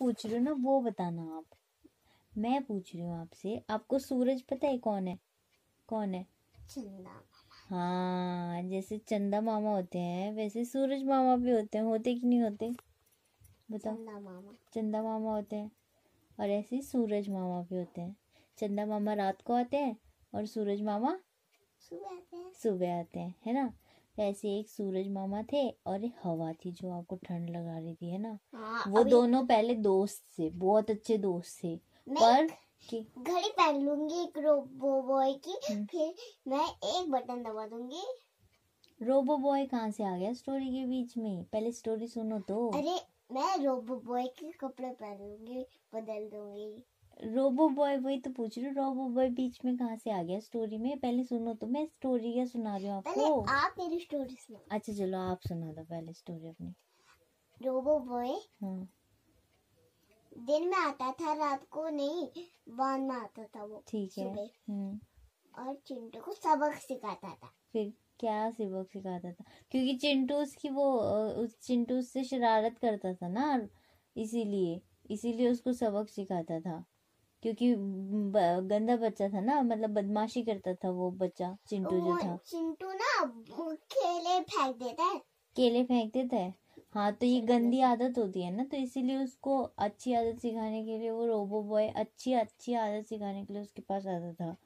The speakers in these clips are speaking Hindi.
पूछ रही हूँ ना वो बताना आप। मैं पूछ रही हूँ आपसे, आपको सूरज पता है कौन है? कौन है? चंदा। हाँ, जैसे चंदा मामा होते हैं वैसे सूरज मामा भी होते हैं। होते कि नहीं होते? बताओ। चंदा मामा। चंदा मामा होते हैं और ऐसे ही सूरज मामा भी होते हैं। चंदा मामा रात को आते हैं और सूरज मामा सुबह आते हैं, है ना। ऐसे एक सूरज मामा थे और एक हवा थी जो आपको ठंड लगा रही थी, है ना। वो दोनों पहले दोस्त थे, बहुत अच्छे दोस्त थे। पर घड़ी पहन लूंगी एक रोबो बॉय की, फिर मैं एक बटन दबा दूंगी। रोबो बॉय कहाँ से आ गया स्टोरी के बीच में? पहले स्टोरी सुनो तो। अरे मैं रोबो बॉय के कपड़े पहन लूंगी, बदल दूंगी। रोबो बॉय, वही तो पूछ रही हूँ, रोबो बॉय बीच में कहाँ से आ गया स्टोरी में? पहले सुनो तो, मैं स्टोरी क्या सुना रही हूँ आपको। पहले आप मेरी स्टोरी सुनो। अच्छा चलो आप सुना दो पहले स्टोरी अपनी। रोबो बॉय हाँ दिन में आता था, रात को नहीं, बाद में आता था वो। ठीक है। और चिंटू को सबक सिखाता था। फिर क्या सबक सिखाता था? क्योंकि चिंटू उसकी वो उस चिंटू उससे शरारत करता था ना, इसीलिए उसको सबक सिखाता था। क्योंकि गंदा बच्चा था ना, मतलब बदमाशी करता था वो बच्चा चिंटू जो था। चिंटू ना केले फेंक देता है। केले फेंक देता है, हाँ। तो ये गंदी आदत होती है ना, तो इसीलिए उसको अच्छी आदत सिखाने के लिए वो रोबो बॉय अच्छी आदत सिखाने के लिए उसके पास आता था।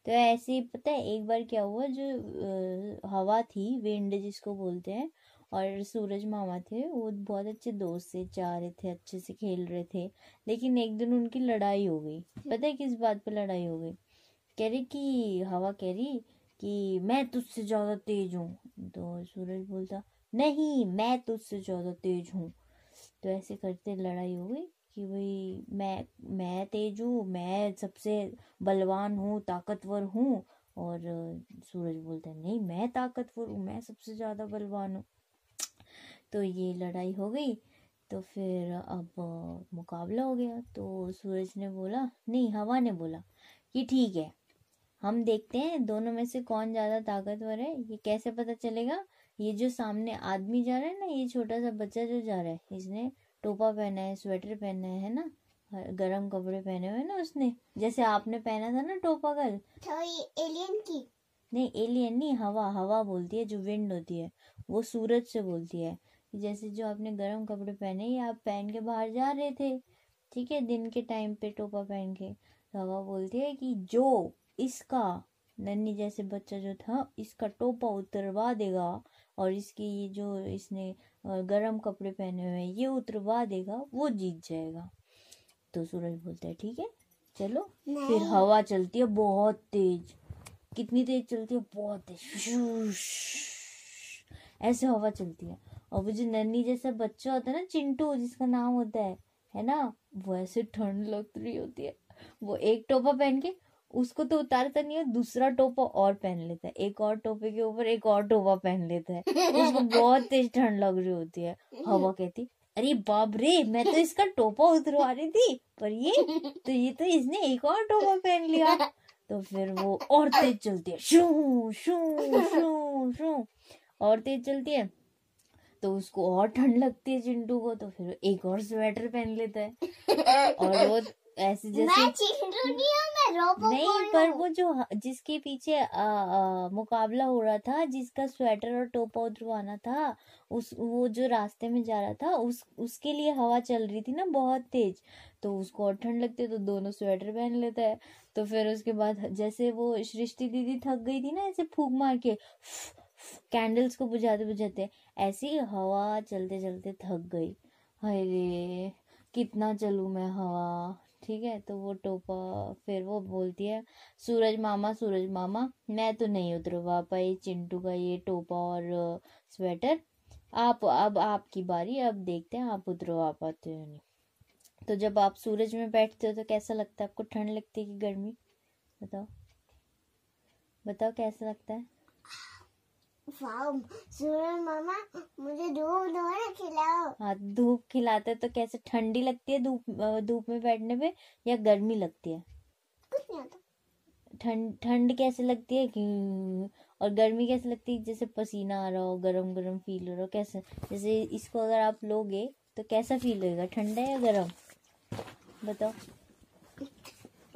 तो ऐसे ही पता है एक बार क्या हुआ, जो हवा थी, विंड जिसको बोलते हैं, और सूरज मामा थे, वो बहुत अच्छे दोस्त थे, जा रहे थे, अच्छे से खेल रहे थे। लेकिन एक दिन उनकी लड़ाई हो गई। पता है किस बात पे लड़ाई हो गई? कह रही कि हवा कह रही कि मैं तुझसे ज्यादा तेज हूँ, तो सूरज बोलता नहीं मैं तुझसे ज्यादा तेज हूँ। तो ऐसे करते लड़ाई हो गई कि भाई मैं तेज हूँ, मैं सबसे बलवान हूँ, ताकतवर हूँ। और सूरज बोलता है नहीं मैं ताकतवर हूँ, मैं सबसे ज्यादा बलवान हूँ। तो ये लड़ाई हो गई। तो फिर अब मुकाबला हो गया। तो सूरज ने बोला, नहीं हवा ने बोला कि ठीक है, हम देखते हैं दोनों में से कौन ज्यादा ताकतवर है। ये कैसे पता चलेगा? ये जो सामने आदमी जा रहा है ना, ये छोटा सा बच्चा जो जा रहा है, इसने टोपा पहना है, स्वेटर पहना है ना, गरम कपड़े पहने हुए ना उसने, जैसे आपने पहना था ना टोपा कल। तो ये एलियन की? नहीं एलियन नहीं, हवा बोलती है, जो विंड होती है वो सूरज से बोलती है। जैसे जो आपने गरम कपड़े पहने, ये आप पहन के बाहर जा रहे थे, ठीक है, दिन के टाइम पे टोपा पहन के। तो हवा बोलती है कि जो इसका नन्ही जैसे बच्चा जो था, इसका टोपा उतरवा देगा और इसकी ये जो इसने गरम कपड़े पहने हुए हैं ये उतरवा देगा, वो जीत जाएगा। तो सूरज बोलता है ठीक है चलो। फिर हवा चलती है बहुत तेज। कितनी तेज चलती है? बहुत तेज, ऐसे हवा चलती है। और वो जो नन्ही जैसा बच्चा होता है ना, चिंटू जिसका नाम होता है ना, वो ऐसे ठंड लग रही होती है। वो एक टोपा पहन के उसको तो उतारता नहीं है, दूसरा टोपा और पहन लेता है, एक और टोपे के ऊपर एक और टोपा पहन लेता है। उसको बहुत तेज ठंड लग रही होती है। हवा कहती अरे बाप रे, मैं तो इसका टोपा उतरवा रही थी, पर ये तो इसने एक और टोपा पहन लिया। तो फिर वो और तेज चलती है, शू शू शू शू, और तेज चलती है। तो उसको और ठंड लगती है चिंटू को, तो फिर एक और स्वेटर पहन लेता है। और वो ऐसे जैसे मैं चिंटू नहीं हूँ, मैं रोबो नहीं, पर वो जो जिसके पीछे मुकाबला हो रहा था, जिसका स्वेटर और टोपा उतरवाना था, वो जो रास्ते में जा रहा था, उसके लिए हवा चल रही थी ना बहुत तेज। तो उसको और ठंड लगती है, तो दोनों स्वेटर पहन लेता है। तो फिर उसके बाद जैसे वो सृष्टि दीदी थक गई थी ना, ऐसे फूंक मार के कैंडल्स को बुझाते बुझाते, ऐसी हवा चलते चलते थक गई। अरे कितना चलूं मैं हवा, ठीक है। तो वो टोपा, फिर वो बोलती है सूरज मामा मैं तो नहीं उतरवा पाई चिंटू का ये टोपा और स्वेटर। अब आपकी बारी, अब देखते हैं आप उतरवा पाते हो नहीं। तो जब आप सूरज में बैठते हो तो कैसा लगता है आपको? ठंड लगती है कि गर्मी? बताओ बताओ कैसा लगता है? वाह सूरज मामा, मुझे धूप दो ना, खिलाओ। हाँ, धूप खिलाते तो कैसे? ठंडी लगती है धूप में बैठने पे, या गर्मी लगती है? कुछ नहीं आता। ठंड कैसे लगती है कि, और गर्मी कैसे लगती है? जैसे पसीना आ रहा हो, गरम गरम फील हो रहा हो, कैसे? जैसे इसको अगर आप लोगे तो कैसा फील होएगा, ठंडा या गरम? बताओ।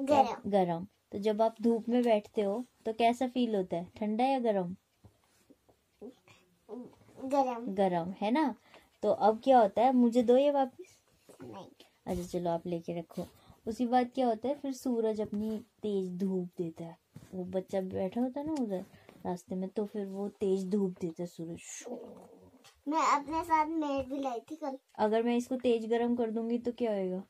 गरम। गरम। तो जब आप धूप में बैठते हो तो कैसा फील होता है, ठंडा या गरम? गरम। गरम, है ना। तो अब क्या होता है, मुझे दो ये वापस। नहीं। अच्छा चलो आप लेके रखो। उसी बाद क्या होता है, फिर सूरज अपनी तेज धूप देता है। वो बच्चा बैठा होता है ना उधर रास्ते में, तो फिर वो तेज धूप देता है सूरज। मैं अपने साथ मैट भी लाई थी कल। अगर मैं इसको तेज गरम कर दूंगी तो क्या होएगा?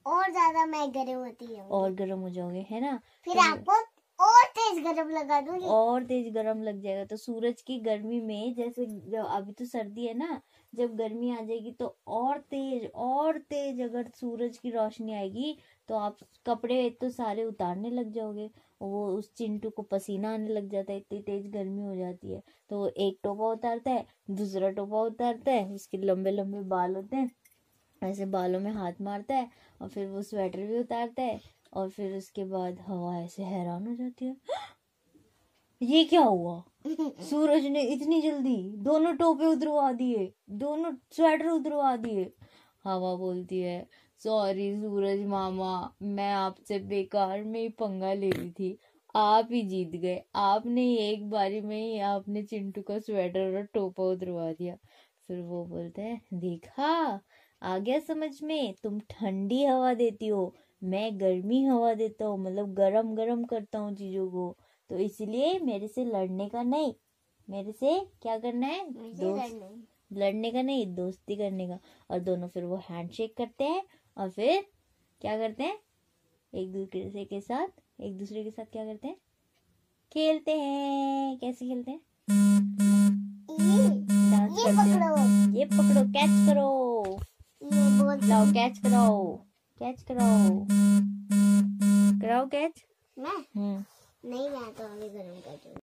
और ज्यादा मैं गर्म होती है और गर्म हो जाओगे, है ना। फिर तो आपको और तेज गरम लगा दूंगी। और तेज गरम लग जाएगा। तो सूरज की गर्मी में, जैसे अभी तो सर्दी है ना, जब गर्मी आ जाएगी तो और तेज अगर सूरज की रोशनी आएगी तो आप कपड़े तो सारे उतारने लग जाओगे। वो उस चिंटू को पसीना आने लग जाता है, इतनी तेज गर्मी हो जाती है। तो वो एक टोपा उतारता है, दूसरा टोपा उतारता है, उसके लंबे लंबे बाल होते हैं, ऐसे बालों में हाथ मारता है, और फिर वो स्वेटर भी उतारता है। और फिर उसके बाद हवा ऐसे हैरान हो जाती है, ये क्या हुआ? सूरज ने इतनी जल्दी दोनों टोपे उतरवा दिए, दोनों स्वेटर उतरवा दिए। हवा बोलती है, सॉरी सूरज मामा, मैं आपसे बेकार में ही पंगा ले रही थी, आप ही जीत गए। आपने एक बारी में ही आपने चिंटू का स्वेटर और टोपा उतरवा दिया। फिर वो बोलते हैं, देखा, आ गया समझ में, तुम ठंडी हवा देती हो, मैं गर्मी हवा देता हूँ, मतलब गरम गरम करता हूँ चीजों को। तो इसलिए मेरे से लड़ने का नहीं, मेरे से क्या करना है, लड़ने का नहीं, दोस्ती करने का। और दोनों फिर वो हैंडशेक करते हैं, और फिर क्या करते हैं, एक दूसरे के साथ क्या करते हैं, खेलते हैं। कैसे खेलते हैं? डांस करते हैं। ये पकड़ो, कैच करो, लाओ कैच कराओ, कैच कराओ, कराओ कैच। मैं नहीं, मैं तो अभी गरम कर दूंगी।